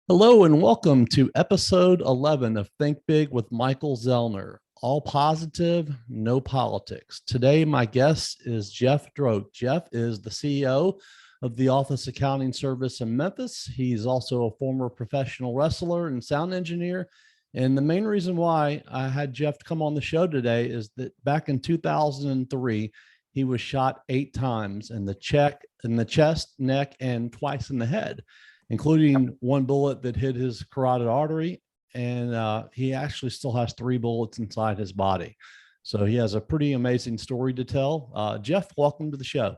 Hello and welcome to episode 11 of Think Big with Michael Zellner. All positive, no politics. Today, my guest is Jeff Droke. Jeff is the CEO of the Office Accounting Service in Memphis. He's also a former professional wrestler and sound engineer. And the main reason why I had Jeff come on the show today is that back in 2003, he was shot 8 times in the chest, neck, and twice in the head, including one bullet that hit his carotid artery. And he actually still has 3 bullets inside his body. So he has a pretty amazing story to tell. Jeff, welcome to the show.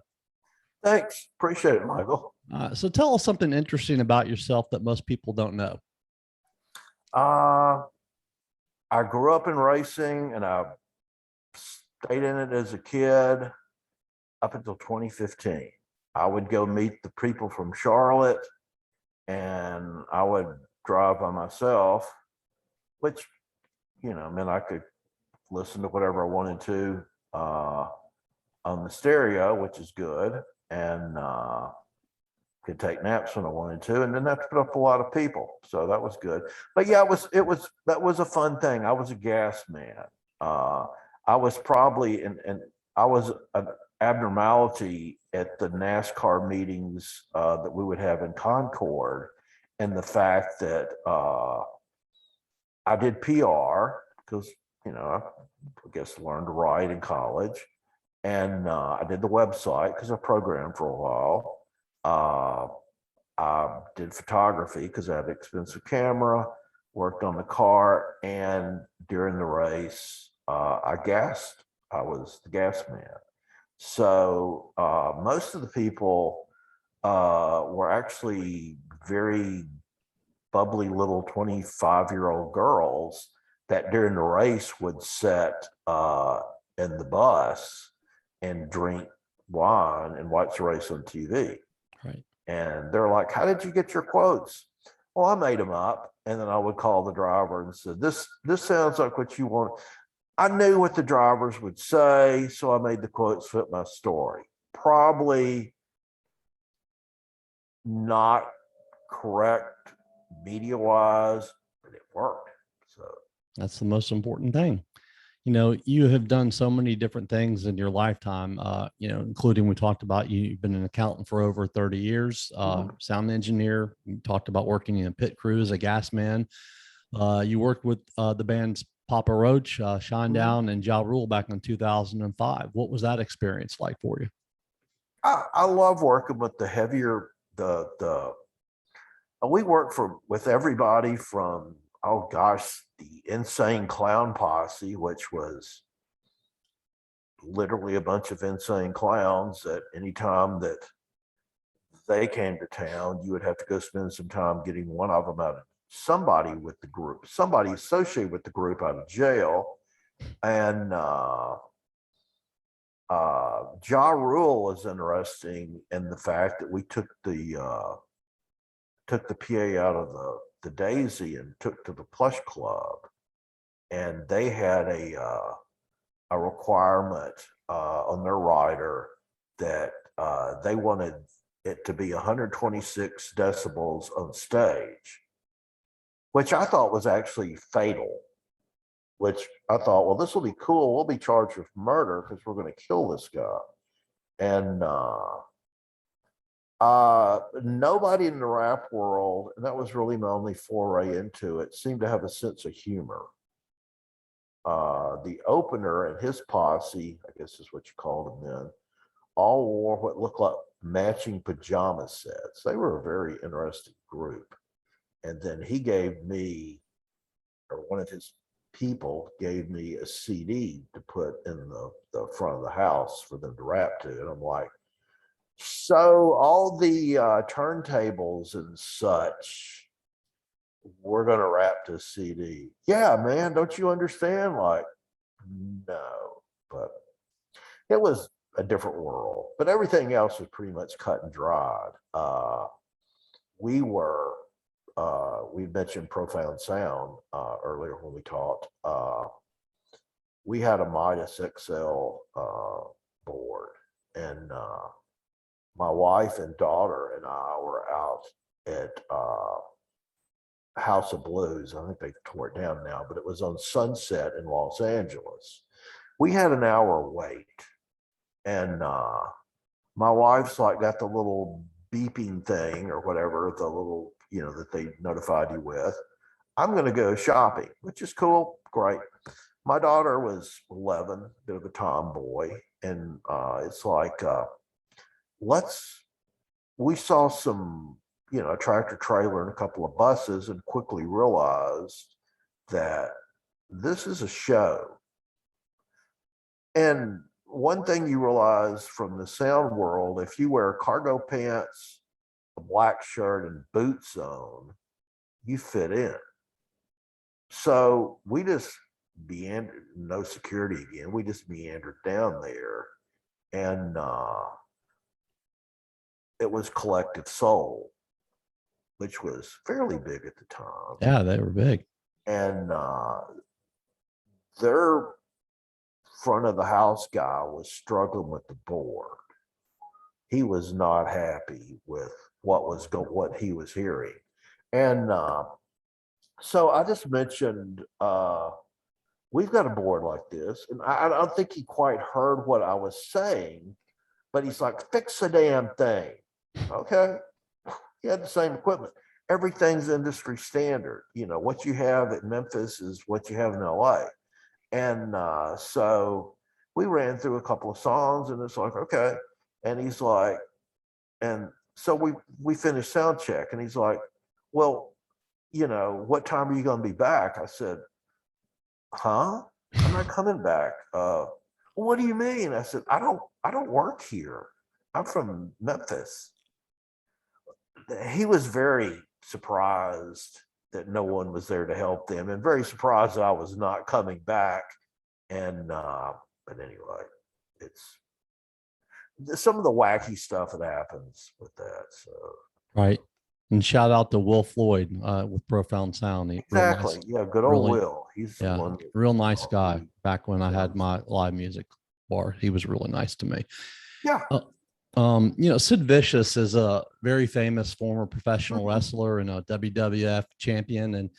Thanks. Appreciate it, Michael. So tell us something interesting about yourself that most people don't know. Uh, I grew up in racing and I stayed in it as a kid up until 2015. I would go meet the people from Charlotte and I would drive by myself, which, meant I could listen to whatever I wanted to on the stereo, which is good, and could take naps when I wanted to, and didn't have to put up a lot of people, so that was good. But yeah, that was a fun thing. I was a gas man. I was probably and I was an abnormality at the NASCAR meetings that we would have in Concord, and the fact that I did PR because I guess learned to write in college, and I did the website because I programmed for a while. I did photography because I had an expensive camera, worked on the car, and during the race, I gassed. I was the gas man. So most of the people were actually very bubbly little 25-year-old girls that during the race would sit in the bus and drink wine and watch the race on TV. Right. And they're like, "How did you get your quotes?" Well, I made them up. And then I would call the driver and said, this sounds like what you want. I knew what the drivers would say, so I made the quotes fit my story. Probably not correct media wise, but it worked. So That's the most important thing. You have done so many different things in your lifetime, including we talked about you've been an accountant for over 30 years, sound engineer. You talked about working in a pit crew as a gas man. You worked with the bands Papa Roach, Shinedown, and Ja Rule back in 2005. What was that experience like for you? I love working with the heavier, we work with everybody from, oh gosh, the Insane Clown Posse, which was literally a bunch of insane clowns that anytime that they came to town, you would have to go spend some time getting one of them out of somebody with the group, somebody associated with the group out of jail. And Ja Rule is interesting in the fact that we took the PA out of the Daisy and took to the Plush Club, and they had a requirement on their rider that they wanted it to be 126 decibels on stage, which I thought was actually fatal. Which I thought, well, this will be cool. We'll be charged with murder because we're going to kill this guy. And nobody in the rap world, and that was really my only foray into it, seemed to have a sense of humor. The opener and his posse, I guess is what you called them then, all wore what looked like matching pajama sets. They were a very interesting group. And then he gave me, or one of his people gave me a CD to put in the front of the house for them to rap to. And I'm like, so all the turntables and such, we're going to rap to a CD. Yeah, man, don't you understand? Like, no, but it was a different world. But everything else was pretty much cut and dried. We mentioned Profound Sound earlier when we talked. We had a Midas XL board, and my wife and daughter and I were out at House of Blues. I think they tore it down now, but it was on Sunset in Los Angeles. We had an hour wait, and my wife's like got the little beeping thing or whatever, the little, that they notified you with. I'm going to go shopping, which is cool. Great. My daughter was 11, bit of a tomboy. And it's like, we saw some, a tractor trailer and a couple of buses and quickly realized that this is a show. And one thing you realize from the sound world, if you wear cargo pants, a black shirt, and boots on, you fit in. So we just meandered, no security again. We just meandered down there, and it was Collective Soul, which was fairly big at the time. Yeah, they were big. And their front of the house guy was struggling with the board. He was not happy with what he was hearing, and so I just mentioned we've got a board like this, and I don't think he quite heard what I was saying, but he's like, "Fix the damn thing." Okay, he had the same equipment. Everything's industry standard. What you have at Memphis is what you have in LA. And so we ran through a couple of songs, and it's like, okay. And he's like, and so we finished sound check, and he's like, well, what time are you going to be back? I said, huh? I'm not coming back. What do you mean? I said, I don't work here. I'm from Memphis. He was very surprised that no one was there to help them, and very surprised that I was not coming back. And but anyway, it's some of the wacky stuff that happens with that. So Right. And shout out to Will Floyd with Profound Sound. exactly, Nice, yeah, good old really, Will. He's the yeah, one. real nice guy. Back when I had my live music bar, he was really nice to me. Yeah. Sid Vicious is a very famous former professional Mhm. wrestler and a WWF champion, and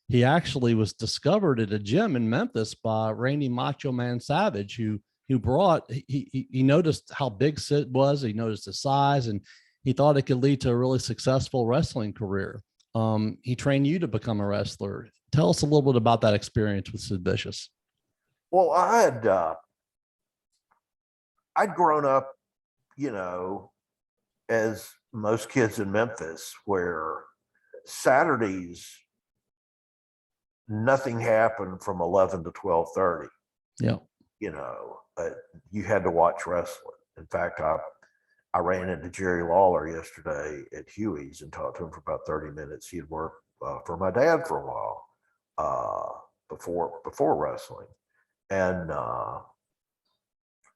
he actually was discovered at a gym in Memphis by Randy Macho Man Savage, who he noticed how big Sid was. He noticed his size, and he thought it could lead to a really successful wrestling career. He trained you to become a wrestler. Tell us a little bit about that experience with Sid Vicious. Well, I'd grown up, as most kids in Memphis, where Saturdays nothing happened from 11 to 12:30. Yeah. You had to watch wrestling. In fact, I ran into Jerry Lawler yesterday at Huey's and talked to him for about 30 minutes. He had worked for my dad for a while before wrestling. And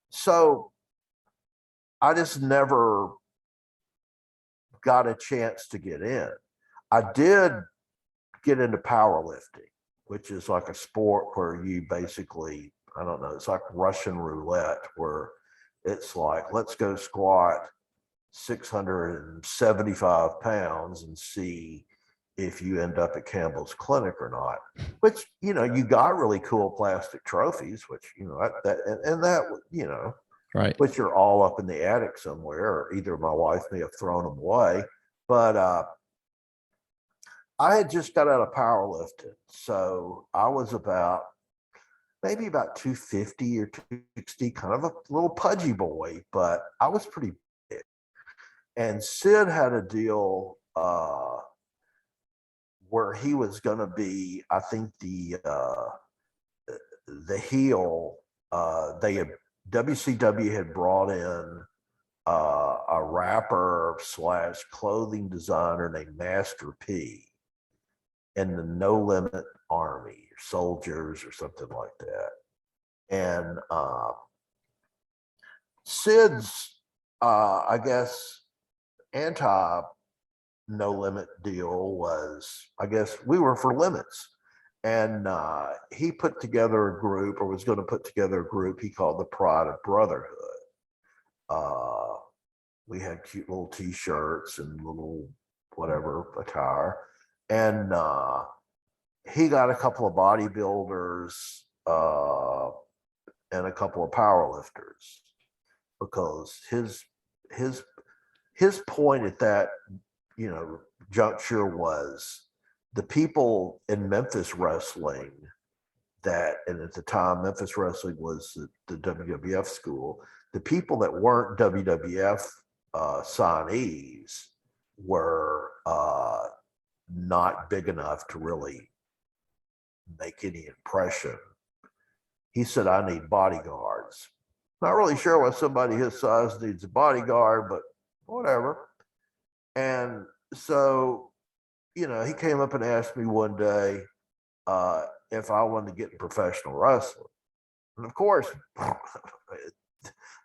so I just never got a chance to get in. I did get into powerlifting, which is like a sport where you basically, I don't know, it's like Russian roulette, where it's like, let's go squat 675 pounds and see if you end up at Campbell's Clinic or not. Which, you got really cool plastic trophies, which, Right. which are all up in the attic somewhere, or either my wife may have thrown them away. But I had just got out of powerlifting. So I was maybe about 250 or 260, kind of a little pudgy boy, but I was pretty big. And Sid had a deal where he was going to be, I think, the heel. WCW had brought in a rapper / clothing designer named Master P in the No Limit Army or Soldiers or something like that. And Sid's, I guess, anti No Limit deal was, I guess, we were for limits. And he put together a group, or was going to put together a group he called the Pride of Brotherhood. We had cute little T-shirts and little whatever attire. And he got a couple of bodybuilders and a couple of powerlifters because his his point at that, you know, juncture was the people in Memphis wrestling that, and at the time Memphis wrestling was the WWF school, the people that weren't WWF signees were not big enough to really make any impression. He said, I need bodyguards. Not really sure why somebody his size needs a bodyguard, but whatever. And so, you know, he came up and asked me one day if I wanted to get in professional wrestling. And of course,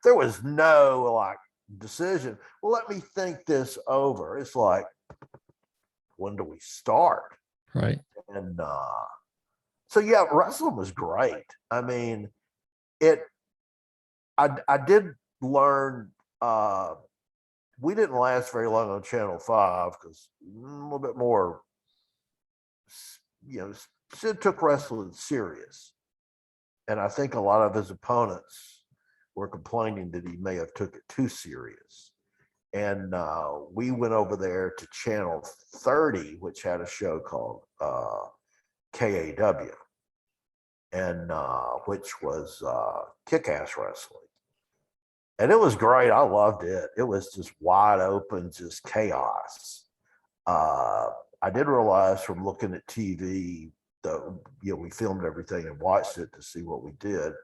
there was no like decision. Well, let me think this over. It's like, when do we start? Right. And so yeah, wrestling was great. I mean, it. I did learn. We didn't last very long on Channel 5 because a little bit more. You know, Sid took wrestling serious, and I think a lot of his opponents were complaining that he may have took it too serious. And we went over there to Channel 30, which had a show called KAW, and which was kick-ass wrestling. And it was great. I loved it. It was just wide open, just chaos. I did realize from looking at TV that, you know, we filmed everything and watched it to see what we did.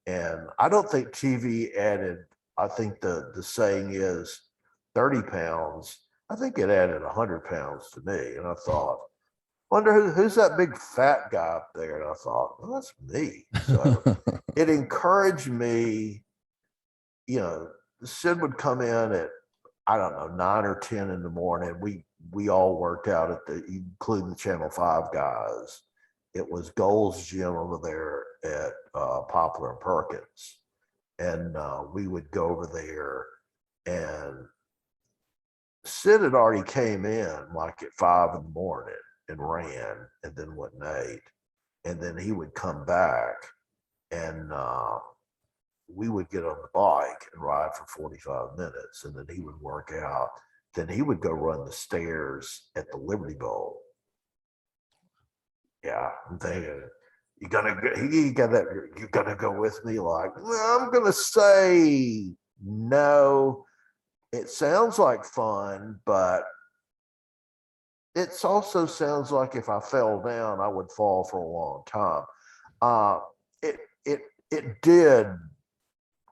And I don't think TV added, I think the saying is 30 pounds. I think it added 100 pounds to me. And I thought, wonder who's that big fat guy up there? And I thought, well, that's me. So it encouraged me, you know, Sid would come in at, I don't know, 9 or 10 in the morning. We all worked out at the, including the Channel 5 guys. It was Gold's Gym over there at Poplar and Perkins. And we would go over there, and Sid had already came in like at 5 in the morning and ran and then went and ate. And then he would come back, and we would get on the bike and ride for 45 minutes. And then he would work out. Then he would go run the stairs at the Liberty Bowl. Yeah, I'm thinking, you gonna go with me? Like, well, I'm gonna say no. It sounds like fun, but it also sounds like if I fell down, I would fall for a long time. Uh, it it it did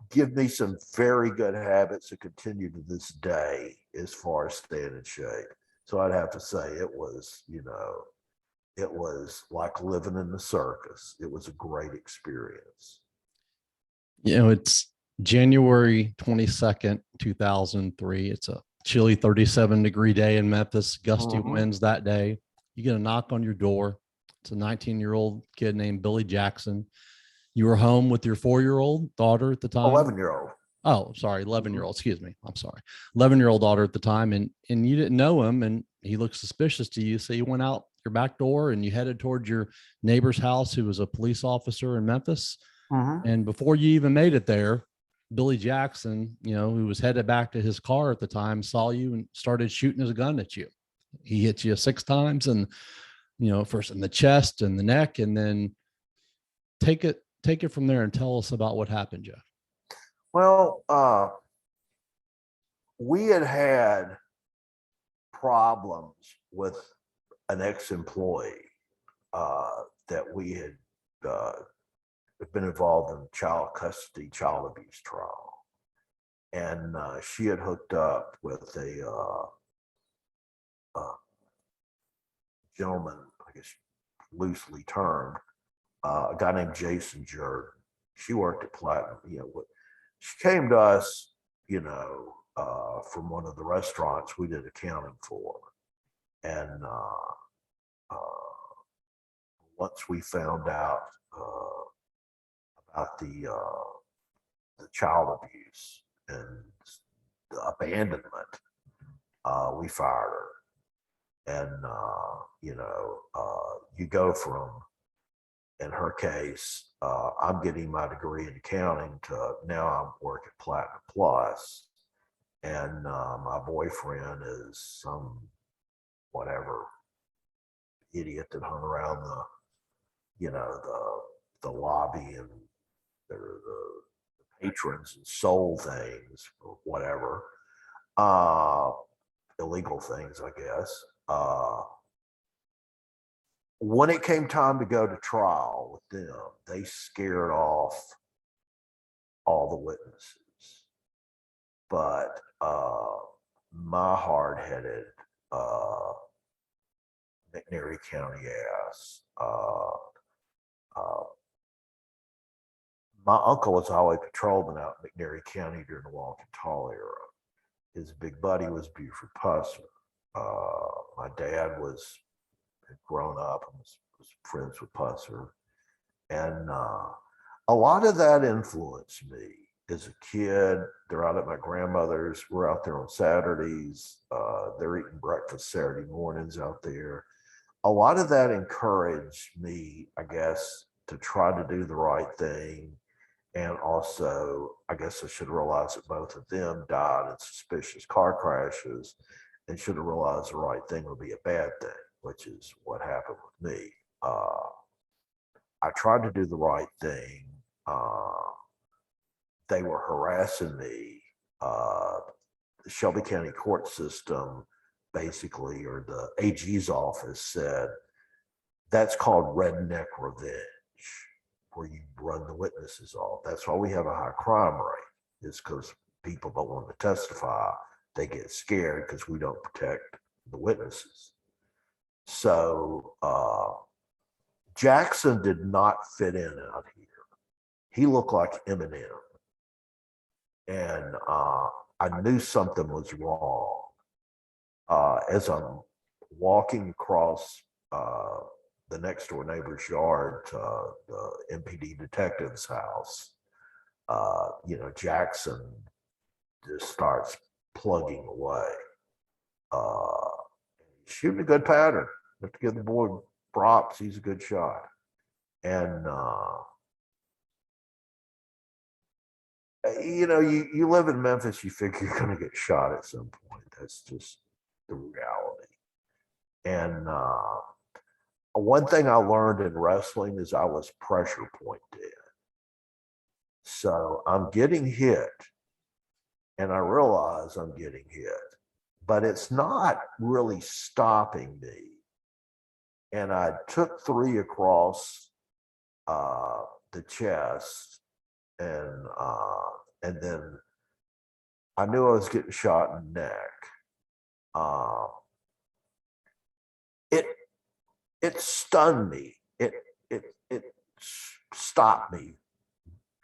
give me some very good habits that continue to this day as far as staying in shape. So I'd have to say it was, you know, it was like living in the circus. It was a great experience. You know, it's January 22nd, 2003. It's a chilly 37-degree day in Memphis, gusty winds that day. You get a knock on your door. It's a 19-year-old kid named Billy Jackson. You were home with your 4-year-old daughter at the time. 11-year-old. Oh, sorry, 11-year-old. Excuse me. I'm sorry. 11-year-old daughter at the time, and you didn't know him, and he looked suspicious to you. So you went out your back door and you headed towards your neighbor's house, who was a police officer in Memphis. And before you even made it there, Billy Jackson, you know, who was headed back to his car at the time, saw you and started shooting his gun at you. He hit you 6 times, and, you know, first in the chest and the neck, and then take it from there and tell us about what happened, Jeff. Well, we had problems with an ex-employee that we had been involved in child custody, child abuse trial. And she had hooked up with a gentleman, I guess loosely termed, a guy named Jason Jordan. She worked at Platinum. You know, she came to us, you know, from one of the restaurants we did accounting for. And once we found out about the child abuse and the abandonment, we fired her. And, you go from, in her case, I'm getting my degree in accounting to now I'm working Platinum Plus, and my boyfriend is some whatever idiot that hung around the lobby and the patrons and sold things or whatever, uh, illegal things, I guess. When it came time to go to trial with them, they scared off all the witnesses. But my hard-headed McNairy County ass, uh, my uncle was highway patrolman out in McNairy County during the walk and tall era. His big buddy was Buford Pusser. My dad had grown up and was friends with Pusser. And a lot of that influenced me as a kid. They're out at my grandmother's. We're out there on Saturdays. They're eating breakfast Saturday mornings out there. A lot of that encouraged me, I guess, to try to do the right thing. And also, I guess I should realize that both of them died in suspicious car crashes and should have realized the right thing would be a bad thing, which is what happened with me. I tried to do the right thing. They were harassing me. The Shelby County court system, basically, or the AG's office said, that's called redneck revenge, where you run the witnesses off. That's why we have a high crime rate, is because people don't want to testify. They get scared because we don't protect the witnesses. So Jackson did not fit in out here. He looked like Eminem. And I knew something was wrong. As I'm walking across the next door neighbor's yard to the MPD detective's house, Jackson just starts plugging away. Shooting a good pattern. Have to give the boy props. He's a good shot. And, you live in Memphis, you figure you're going to get shot at some point. That's just the reality. And one thing I learned in wrestling is I was pressure point dead. So I'm getting hit, and I realize I'm getting hit, but it's not really stopping me. And I took 3 across the chest, and then I knew I was getting shot in the neck. It stunned me. It stopped me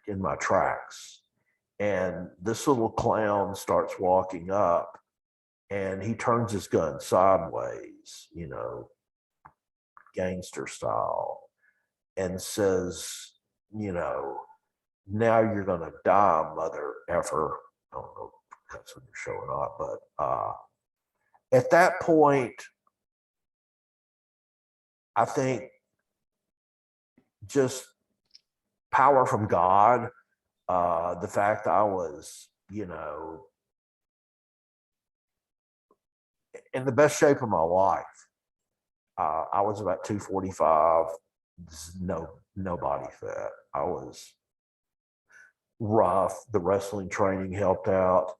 in my tracks. And this little clown starts walking up, and he turns his gun sideways, gangster style, and says, now you're going to die, mother effer. I don't know if that's when you're showing up, but at that point, I think just power from God, the fact I was, in the best shape of my life. I was about 245, no body fat. I was rough. The wrestling training helped out.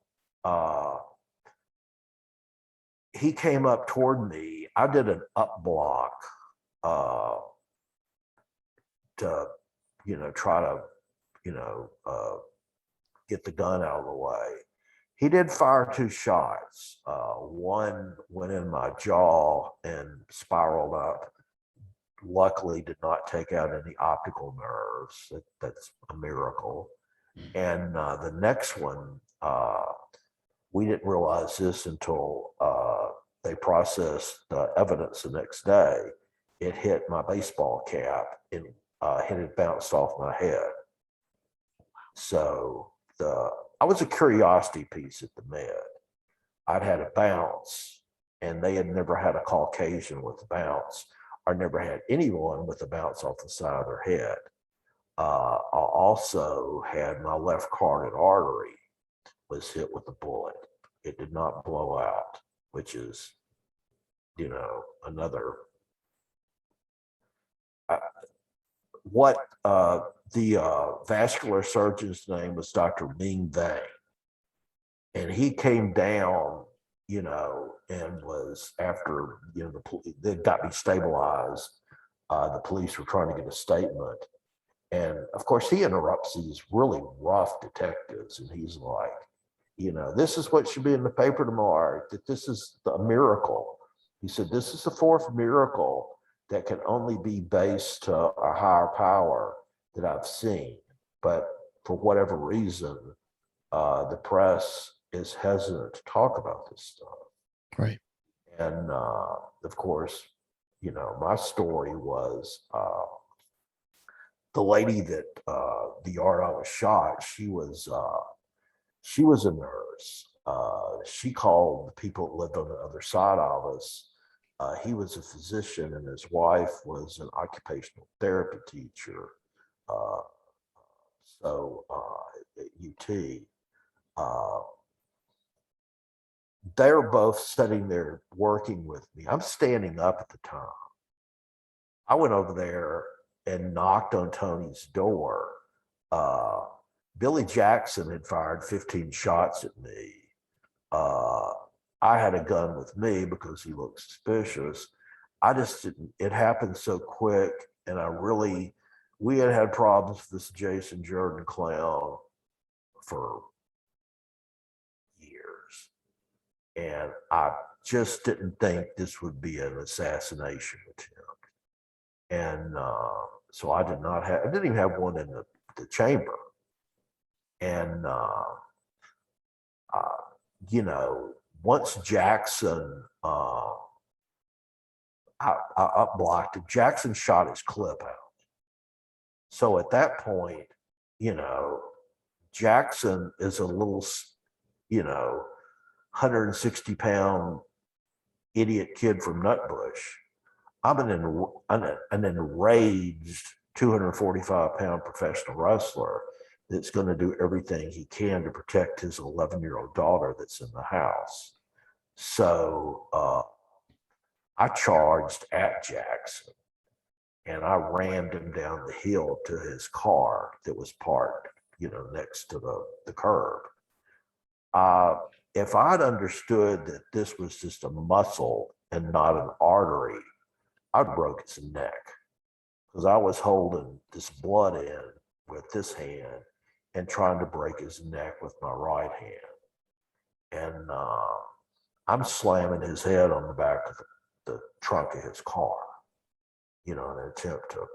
He came up toward me. I did an up block to, try to, get the gun out of the way. He did fire 2 shots. One went in my jaw and spiraled up. Luckily, did not take out any optical nerves. That's a miracle. And the next one, we didn't realize this until they processed the evidence the next day. It hit my baseball cap and it bounced off my head. So I was a curiosity piece at the Med. I'd had a bounce, and they had never had a Caucasian with a bounce, or never had anyone with a bounce off the side of their head. I also had my left carotid artery was hit with a bullet. It did not blow out, which is, another. What the vascular surgeon's name was Dr. Ming Vang, and he came down, and was after they got me stabilized. The police were trying to get a statement, and of course he interrupts these really rough detectives, and he's like, this is what should be in the paper tomorrow, that this is a miracle. He said, this is the fourth miracle that can only be based to a higher power that I've seen. But for whatever reason, the press is hesitant to talk about this stuff. Right. And of course, my story was the lady that the yard I was shot, she was a nurse. She called the people that lived on the other side of us. He was a physician, and his wife was an occupational therapy teacher. At UT, they're both sitting there working with me. I'm standing up at the time. I went over there and knocked on Tony's door. Billy Jackson had fired 15 shots at me. I had a gun with me because he looked suspicious. I just didn't, it happened so quick. And we had problems with this Jason Jordan clown for years. And I just didn't think this would be an assassination attempt. And so I didn't even have one in the chamber. And, once Jackson, I upblocked him, Jackson shot his clip out. So at that point, Jackson is a little, 160-pound idiot kid from Nutbush. I'm an enraged 245-pound professional wrestler that's going to do everything he can to protect his 11-year-old daughter that's in the house. So I charged at Jackson, and I rammed him down the hill to his car that was parked, next to the curb. If I'd understood that this was just a muscle and not an artery, I'd broke his neck, because I was holding this blood in with this hand and trying to break his neck with my right hand. And I'm slamming his head on the back of the trunk of his car, in an attempt to,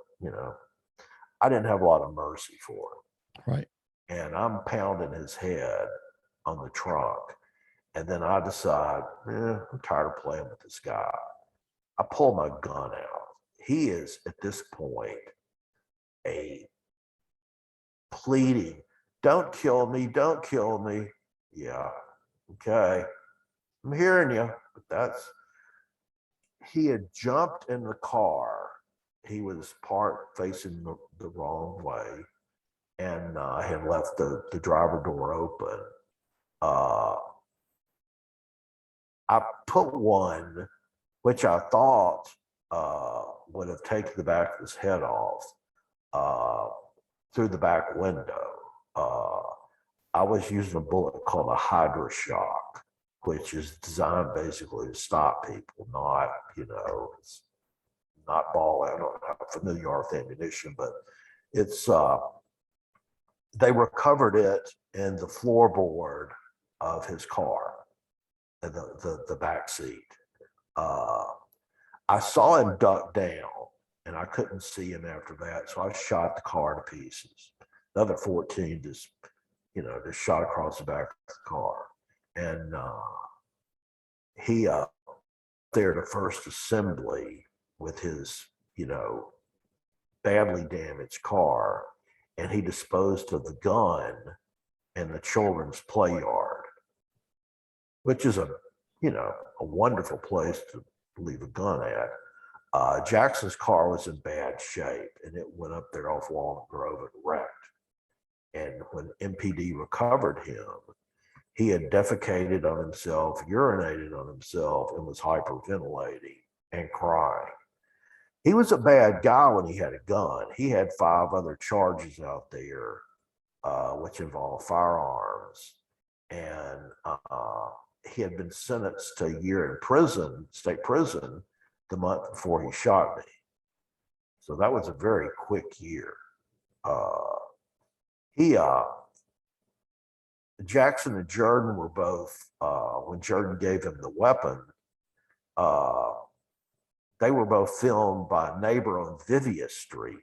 I didn't have a lot of mercy for him. Right. And I'm pounding his head on the trunk. And then I decide, I'm tired of playing with this guy. I pull my gun out. He is, at this point, pleading, don't kill me, don't kill me. Yeah, okay, I'm hearing you. But he had jumped in the car. He was parked facing the wrong way, and had left the driver door open. I put one, which I thought would have taken the back of his head off, through the back window. I was using a bullet called a Hydra Shock, which is designed basically to stop people, not, it's not ball. I don't know how familiar you are with ammunition, but it's, they recovered it in the floorboard of his car, in the back seat. I saw him duck down, and I couldn't see him after that, so I shot the car to pieces. Another 14 just shot across the back of the car. And he there to first assembly with his, badly damaged car, and he disposed of the gun in the children's play yard, which is a a wonderful place to leave a gun at. Jackson's car was in bad shape, and it went up there off Walnut Grove and wrecked. And when MPD recovered him, he had defecated on himself, urinated on himself, and was hyperventilating and crying. He was a bad guy when he had a gun. He had 5 other charges out there, which involved firearms. And he had been sentenced to a year in prison, state prison, the month before he shot me. So that was a very quick year. Jackson and Jordan were both, when Jordan gave him the weapon, they were both filmed by a neighbor on Vivia Street.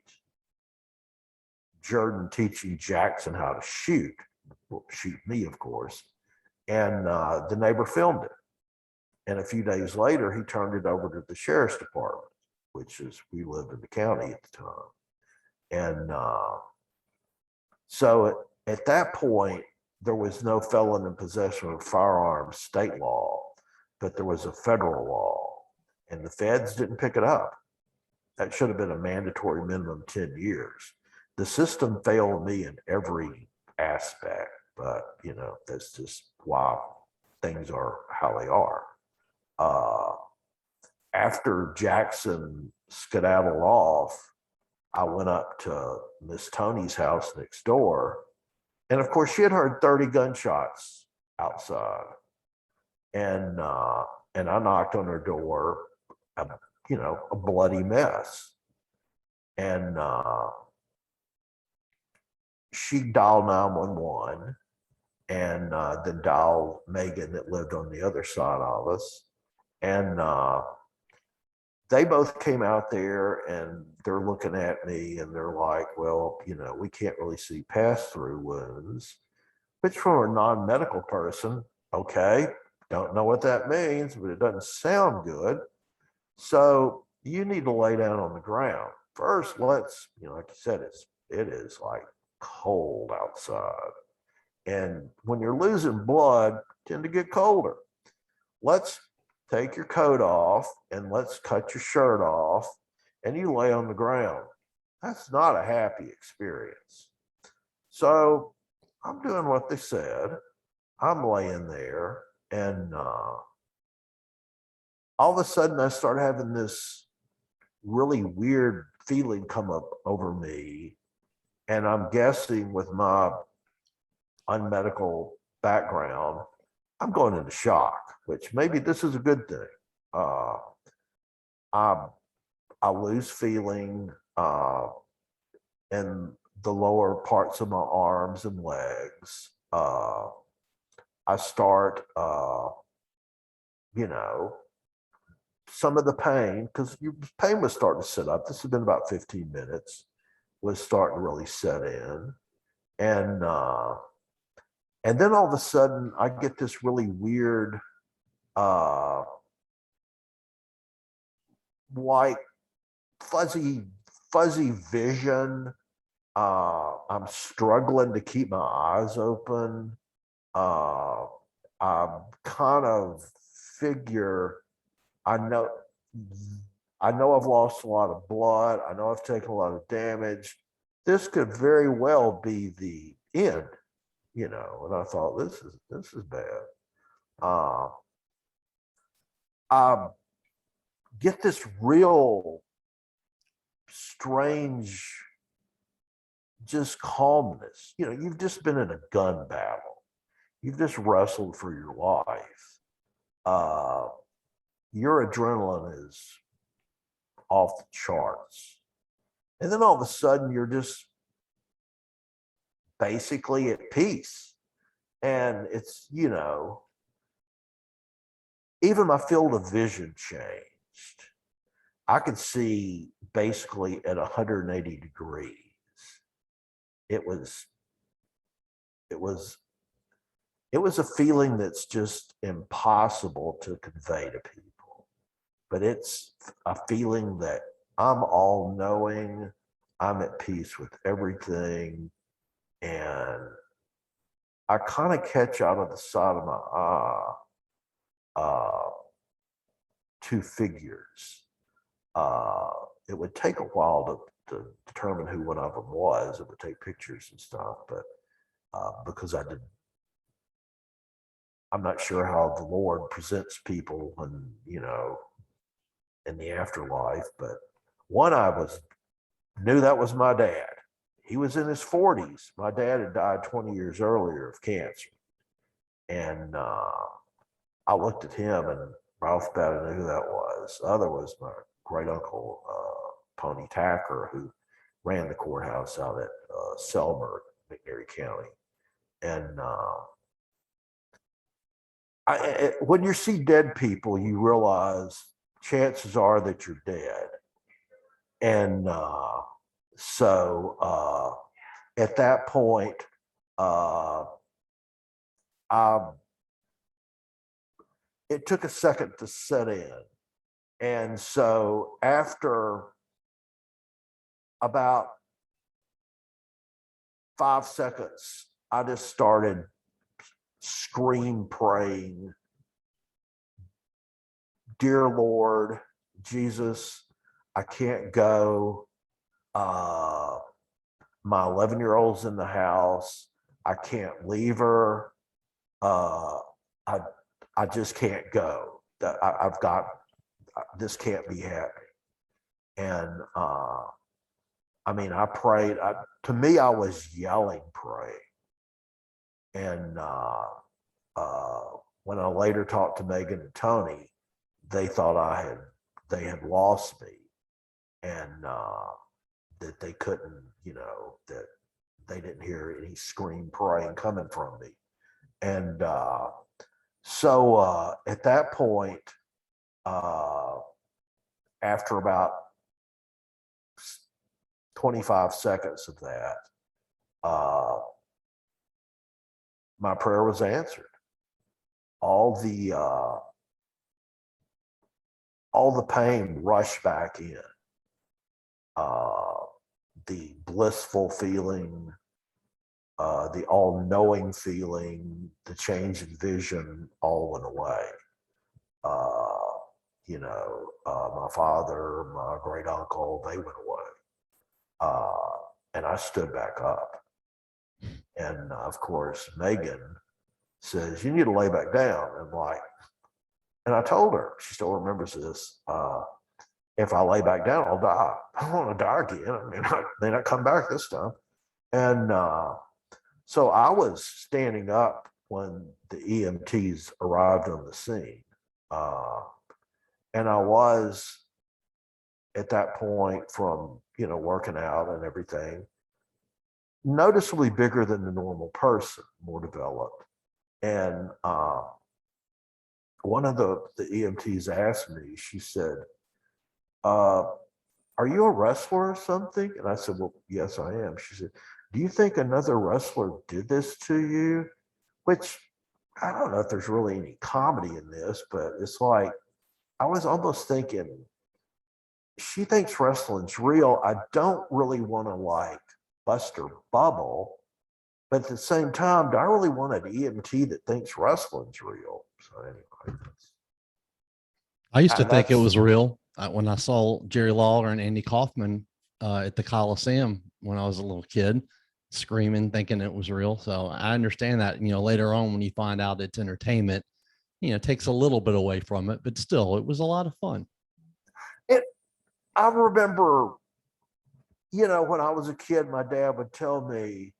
Jordan teaching Jackson how to shoot me, of course. And the neighbor filmed it. And a few days later, he turned it over to the sheriff's department, which is, we lived in the county at the time. And so at that point, there was no felon in possession of firearms state law, but there was a federal law, and the feds didn't pick it up. That should have been a mandatory minimum 10 years. The system failed me in every aspect, but that's just why things are how they are. After Jackson skedaddled off, I went up to Miss Tony's house next door. And of course, she had heard 30 gunshots outside. And I knocked on her door, a bloody mess. And she dialed 911 and then dialed Megan that lived on the other side of us. And they both came out there and they're looking at me and they're like, well, we can't really see pass-through wounds, which from a non-medical person, okay, don't know what that means, but it doesn't sound good. So you need to lay down on the ground. First, let's, like you said, it is like cold outside. And when you're losing blood, tend to get colder. Let's take your coat off and let's cut your shirt off and you lay on the ground. That's not a happy experience. So I'm doing what they said. I'm laying there and all of a sudden I start having this really weird feeling come up over me. And I'm guessing with my unmedical background, I'm going into shock, which maybe this is a good thing. I lose feeling in the lower parts of my arms and legs. I start, some of the pain, because your pain was starting to set up. This has been about 15 minutes, was starting to really set in. And then all of a sudden, I get this really weird, like fuzzy vision. I'm struggling to keep my eyes open. I'm kind of figure, I know I've lost a lot of blood. I know I've taken a lot of damage. This could very well be the end. And I thought this is bad. I get this real strange, just calmness. You've just been in a gun battle. You've just wrestled for your life. Your adrenaline is off the charts. And then all of a sudden you're just basically at peace. And it's, even my field of vision changed. I could see basically at 180 degrees. It was a feeling that's just impossible to convey to people. But it's a feeling that I'm all knowing, I'm at peace with everything. And I kind of catch out of the side of my eye uh, two figures. It would take a while to determine who one of them was. It would take pictures and stuff, but because I'm not sure how the Lord presents people when, in the afterlife, but one knew that was my dad. He was in his 40s. My dad had died 20 years earlier of cancer. And I looked at him and Ralph about knew who that was. The other was my great uncle, Tony Tacker, who ran the courthouse out at Zellner, McNairy County. And when you see dead people, you realize chances are that you're dead. And so at that point, it took a second to set in. And so after about 5 seconds, I just started scream praying, "Dear Lord Jesus, I can't go. My 11-year-old's in the house. I can't leave her. I just can't go. I've got, this can't be happening." And I prayed. To me, I was yelling, praying. And when I later talked to Megan and Tony, they thought they had lost me, and that they couldn't, that they didn't hear any scream praying coming from me. And so at that point, after about 25 seconds of that, my prayer was answered. All the pain rushed back in. The blissful feeling, the all-knowing feeling, the change in vision all went away. My father, my great uncle, they went away. And I stood back up. And of course, Megan says, "You need to lay back down." And I told her, she still remembers this, if I lay back down, I'll die. I don't want to die again. I may not come back this time. And so I was standing up when the EMTs arrived on the scene. And I was, at that point, from, working out and everything, noticeably bigger than the normal person, more developed. And one of the EMTs asked me, she said, "Are you a wrestler or something?" And I said, "Well, yes, I am." She said, "Do you think another wrestler did this to you?" Which, I don't know if there's really any comedy in this, but it's like, I was almost thinking, she thinks wrestling's real. I don't really want to bust her bubble, but at the same time, do I really want an EMT that thinks wrestling's real? So anyway, I used to think it was real when I saw Jerry Lawler and Andy Kaufman at the Coliseum when I was a little kid, screaming, thinking it was real. So I understand that, later on when you find out it's entertainment, it takes a little bit away from it, but still, it was a lot of fun. I remember, when I was a kid, my dad would tell me,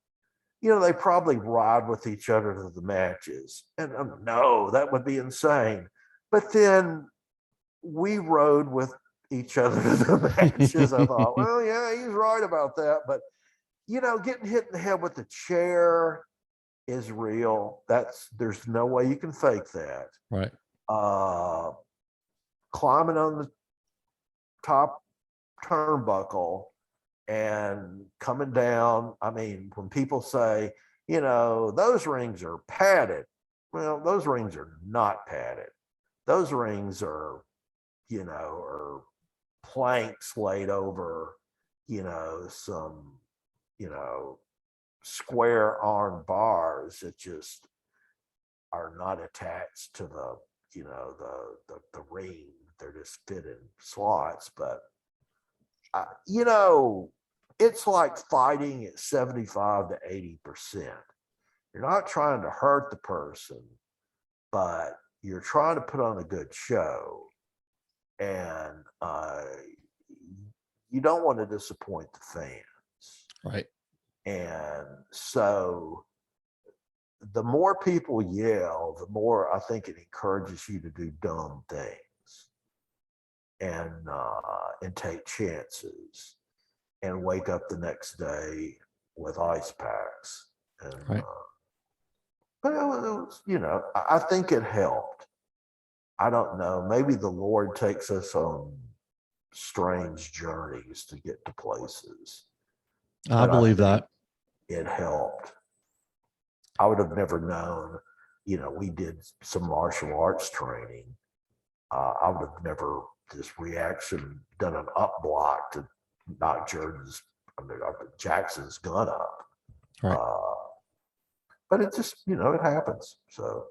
they probably ride with each other to the matches. And no, that would be insane. But then we rode with each other to the matches. I thought, well, yeah, he's right about that. But, getting hit in the head with a chair is real. There's no way you can fake that. Right. Climbing on the top turnbuckle and coming down. When people say, those rings are padded, well, those rings are not padded. Those rings are, are planks laid over, some, square arm bars that just are not attached to the, the ring. They're just fitting slots, but it's like fighting at 75 to 80%. You're not trying to hurt the person, but you're trying to put on a good show, and you don't want to disappoint the fans. Right. And so the more people yell, the more I think it encourages you to do dumb things and take chances and wake up the next day with ice packs. And Right. but it was, I think it helped. I don't know. Maybe the Lord takes us on strange journeys to get to places. I But I believe think that. it helped. I would have never known, we did some martial arts training. I would have never, this reaction, done an up block to knock Jackson's gun up. Right. But it just, it happens. So,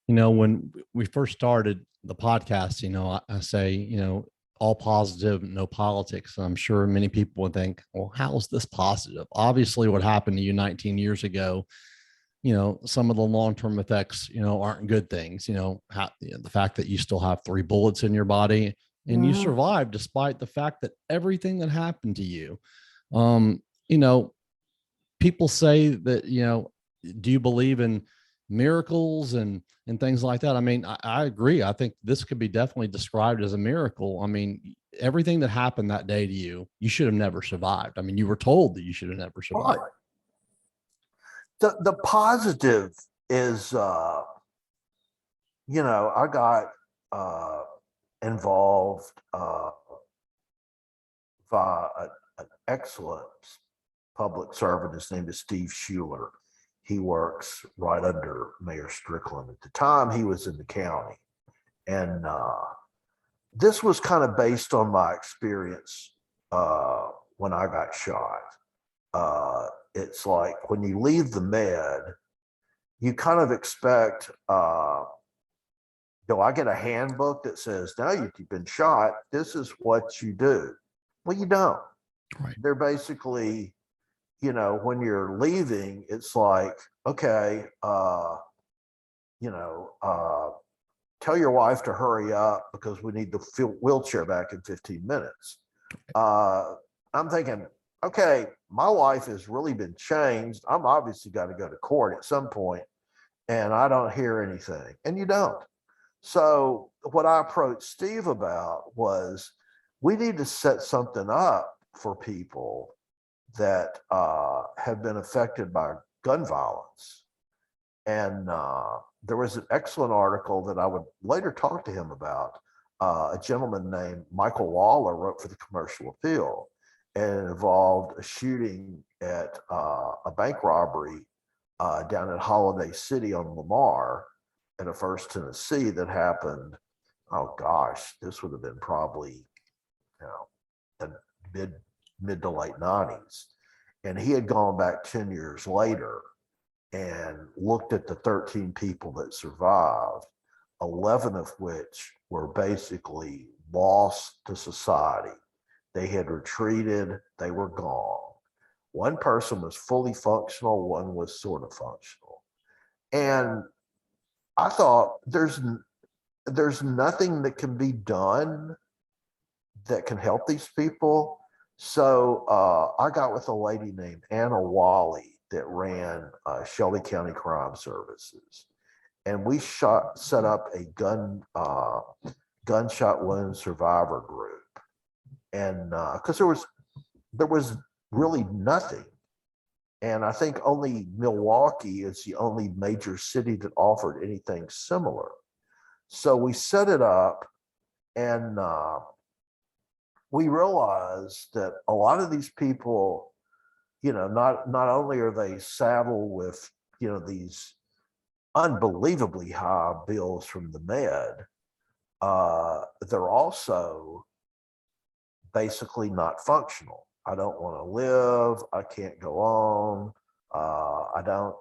When we first started the podcast, I say, all positive, no politics. I'm sure many people would think, well, how is this positive? Obviously, what happened to you 19 years ago, some of the long-term effects, aren't good things. The fact that you still have 3 bullets in your body and you survived despite the fact that everything that happened to you. You know, people say that, do you believe in miracles and things like that? I mean, I agree. I think this could be definitely described as a miracle. I mean, everything that happened that day to you, you should have never survived. I mean, you were told that you should have never survived. right. The positive is, I got involved by an excellent public servant. His name is Steve Schuler. He works right under Mayor Strickland. At the time, he was in the county. And this was kind of based on my experience when I got shot. It's like when you leave the med, you kind of expect, do I get a handbook that says, now you've been shot, this is what you do? Well, you don't. Right. They're basically, when you're leaving, it's like, okay, tell your wife to hurry up because we need the wheelchair back in 15 minutes. I'm thinking, okay, my life has really been changed. I'm obviously got to go to court at some point, and I don't hear anything, and you don't. So what I approached Steve about was we need to set something up for people that have been affected by gun violence. And there was an excellent article that I would later talk to him about. A gentleman named Michael Waller wrote for the Commercial Appeal, and it involved a shooting at a bank robbery down at Holiday City on Lamar in a First Tennessee that happened. Oh gosh, this would have been probably, the mid to late 90s. And he had gone back 10 years later and looked at the 13 people that survived, 11 of which were basically lost to society. They had retreated, they were gone. One person was fully functional, one was sort of functional. And I thought there's nothing that can be done that can help these people. So I got with a lady named Anna Wally that ran Shelby County Crime Services, and we set up a gunshot wound survivor group. And because there was really nothing. And I think only Milwaukee is the only major city that offered anything similar. So we set it up, and we realized that a lot of these people, not only are they saddled with, these unbelievably high bills from the med, they're also basically not functional. I don't want to live. I can't go on. I don't,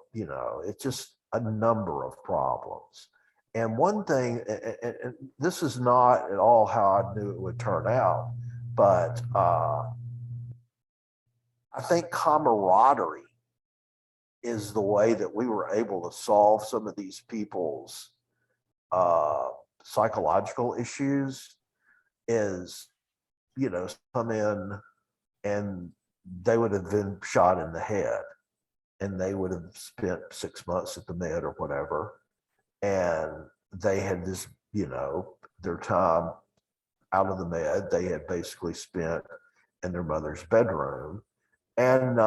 it's just a number of problems. And one thing, and this is not at all how I knew it would turn out, but I think camaraderie is the way that we were able to solve some of these people's uh, psychological issues. Is, come in and they would have been shot in the head and they would have spent 6 months at the med or whatever. And they had this, their time out of the med, they had basically spent in their mother's bedroom. And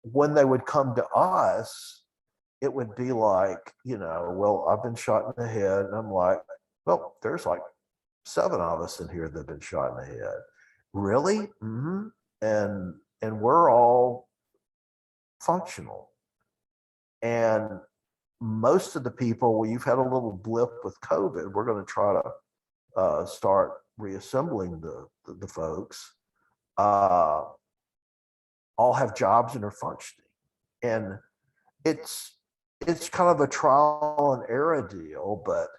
when they would come to us, it would be like, well, I've been shot in the head. And I'm like, well, there's like 7 of us in here that have been shot in the head. Really? Mm-hmm. And we're all functional. And most of the people, well, you've had a little blip with COVID. We're going to try to start reassembling the folks. All have jobs and are functioning, and it's kind of a trial and error deal. But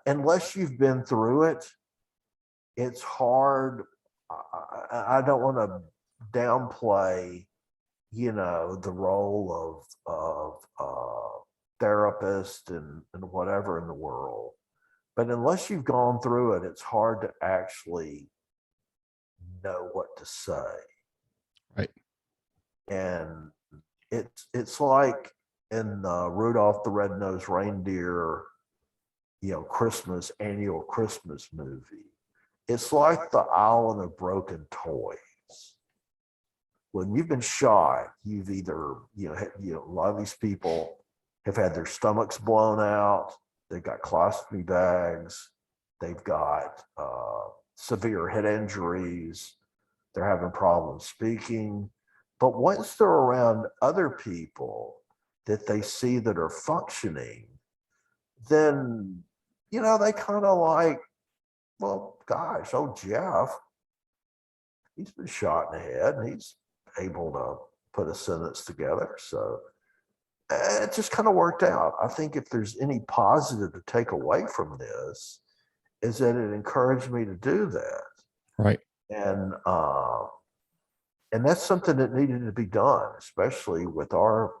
unless you've been through it, it's hard. I don't want to downplay, the role of therapist and whatever in the world. But unless you've gone through it, it's hard to actually know what to say. Right. And it's like in Rudolph the Red-Nosed Reindeer, annual Christmas movie. It's like the Island of Broken Toys. When you've been shot, you've either, a lot of these people have had their stomachs blown out, they've got colostomy bags, they've got severe head injuries, they're having problems speaking. But once they're around other people that they see that are functioning, then, they kind of like, well, gosh, oh, Jeff, he's been shot in the head and he's able to put a sentence together. So it just kind of worked out. I think if there's any positive to take away from this, is that it encouraged me to do that. Right. And that's something that needed to be done, especially with our,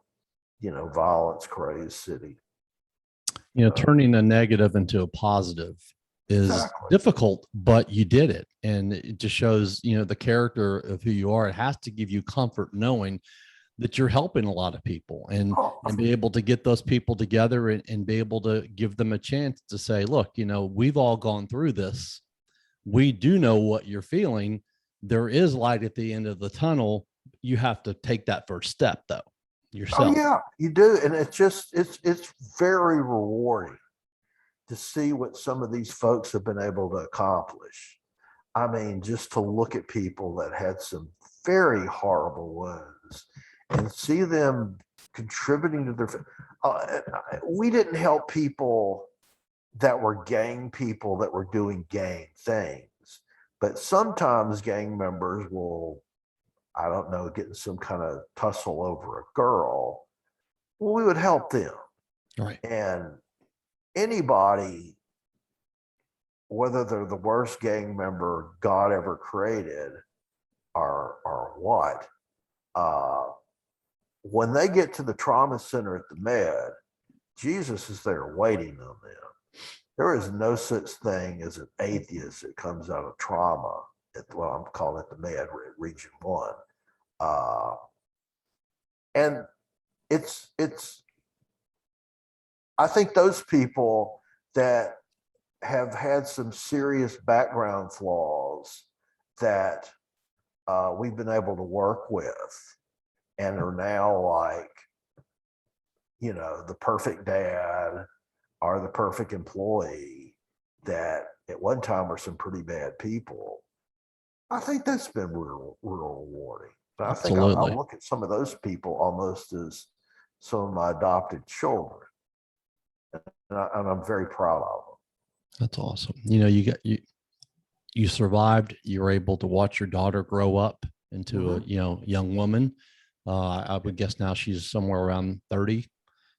violence crazed city. Turning a negative into a positive is Exactly. difficult, but you did it. And it just shows, the character of who you are. It has to give you comfort knowing that you're helping a lot of people and be able to get those people together and be able to give them a chance to say, look, we've all gone through this. We do know what you're feeling. There is light at the end of the tunnel. You have to take that first step though, yourself. Oh yeah, you do. And it's very rewarding to see what some of these folks have been able to accomplish. I mean, just to look at people that had some very horrible wounds and see them contributing to their. We didn't help people that were gang people that were doing gang things, but sometimes gang members will, I don't know, get in some kind of tussle over a girl. Well, we would help them. Right. And anybody, whether they're the worst gang member God ever created or what, when they get to the trauma center at the med, Jesus is there waiting on them. There is no such thing as an atheist that comes out of trauma at, well, I'm calling it the med, region 1. And it's I think those people that have had some serious background flaws that we've been able to work with and are now like, the perfect dad or the perfect employee that at one time were some pretty bad people. I think that's been real rewarding. But I think I'll look at some of those people almost as some of my adopted children. And I'm very proud of them. That's awesome. You survived. You were able to watch your daughter grow up into a young woman. I would guess now she's somewhere around 30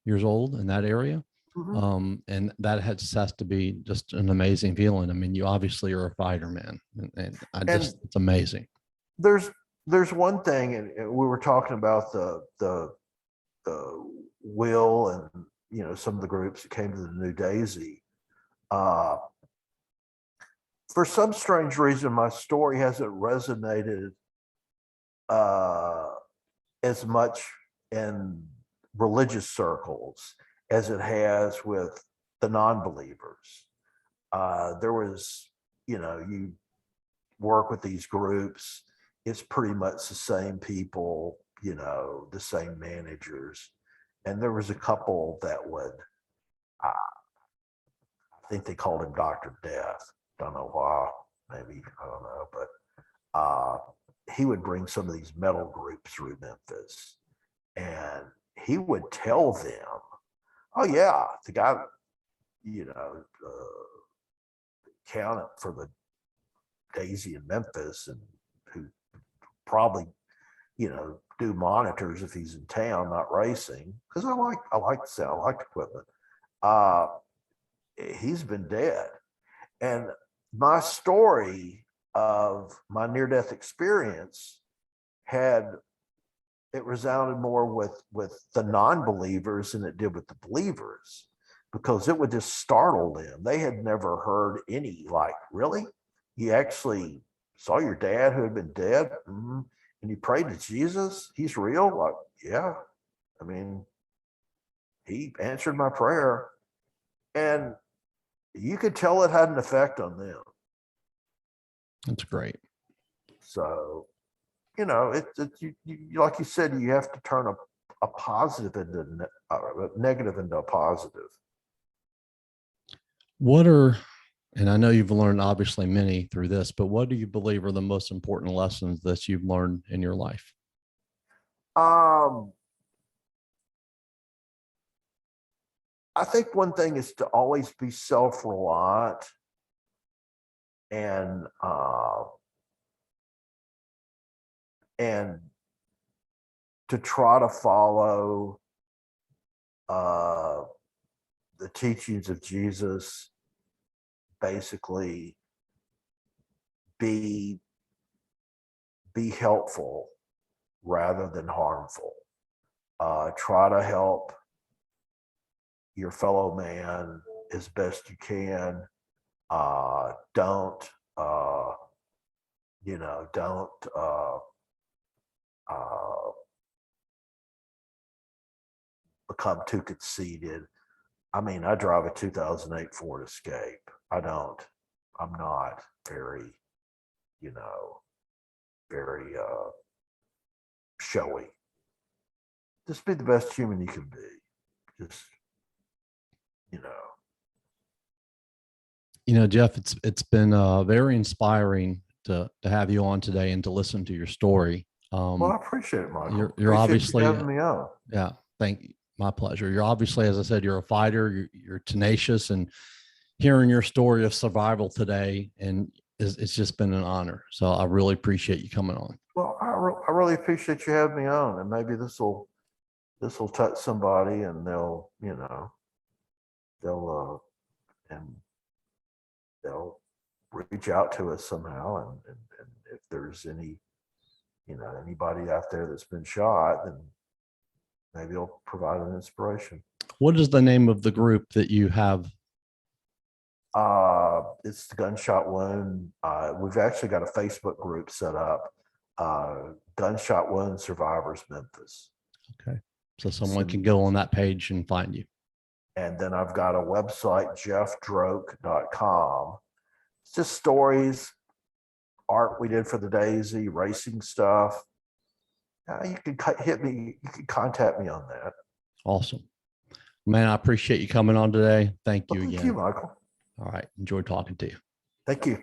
years old in that area. And that has to be just an amazing feeling. I mean, you obviously are a fighter, man. And it's amazing. There's one thing, and we were talking about the will and, some of the groups that came to the New Daisy. For some strange reason, my story hasn't resonated as much in religious circles as it has with the non-believers. There was, you work with these groups, it's pretty much the same people, the same managers. And there was a couple that would, I think they called him Dr. Death. Don't know why, maybe, I don't know, but he would bring some of these metal groups through Memphis, and he would tell them, oh yeah, the guy, accountant for the Daisy in Memphis, and who probably, do monitors if he's in town, not racing, because I like the sound, I like the equipment. He's been dead. And my story of my near-death experience it resounded more with the non-believers than it did with the believers, because it would just startle them. They had never heard any, like, really? You actually saw your dad who had been dead? Mm-hmm. And you prayed to Jesus? He's real? Like, yeah. I mean, he answered my prayer. And you could tell it had an effect on them. That's great. So, you, like you said, you have to turn a positive into a negative into a positive. And I know you've learned obviously many through this, but what do you believe are the most important lessons that you've learned in your life? I think one thing is to always be self-reliant and to try to follow the teachings of Jesus. Basically, be helpful rather than harmful. Try to help your fellow man as best you can. Don't become too conceited. I mean, I drive a 2008 Ford Escape. I'm not very, very showy. Just be the best human you can be. Just, Jeff, it's been very inspiring to have you on today and to listen to your story. Well, I appreciate it, Michael. You're obviously having me on. Yeah, my pleasure. You're obviously, as I said, you're a fighter. You're tenacious, and hearing your story of survival today, and it's just been an honor. So I really appreciate you coming on. Well, I really appreciate you having me on, and maybe this will touch somebody, and they'll reach out to us somehow, and if there's anybody out there that's been shot, then maybe it'll provide an inspiration. What is the name of the group that you have? It's the Gunshot Wound. We've actually got a Facebook group set up, Gunshot Wound Survivors Memphis. Okay. So someone can go on that page and find you. And then I've got a website, jeffdroke.com. It's just stories, art we did for the Daisy, racing stuff. You can hit me. You can contact me on that. Awesome. Man, I appreciate you coming on today. Thank you again. Thank you, Michael. All right. Enjoy talking to you. Thank you.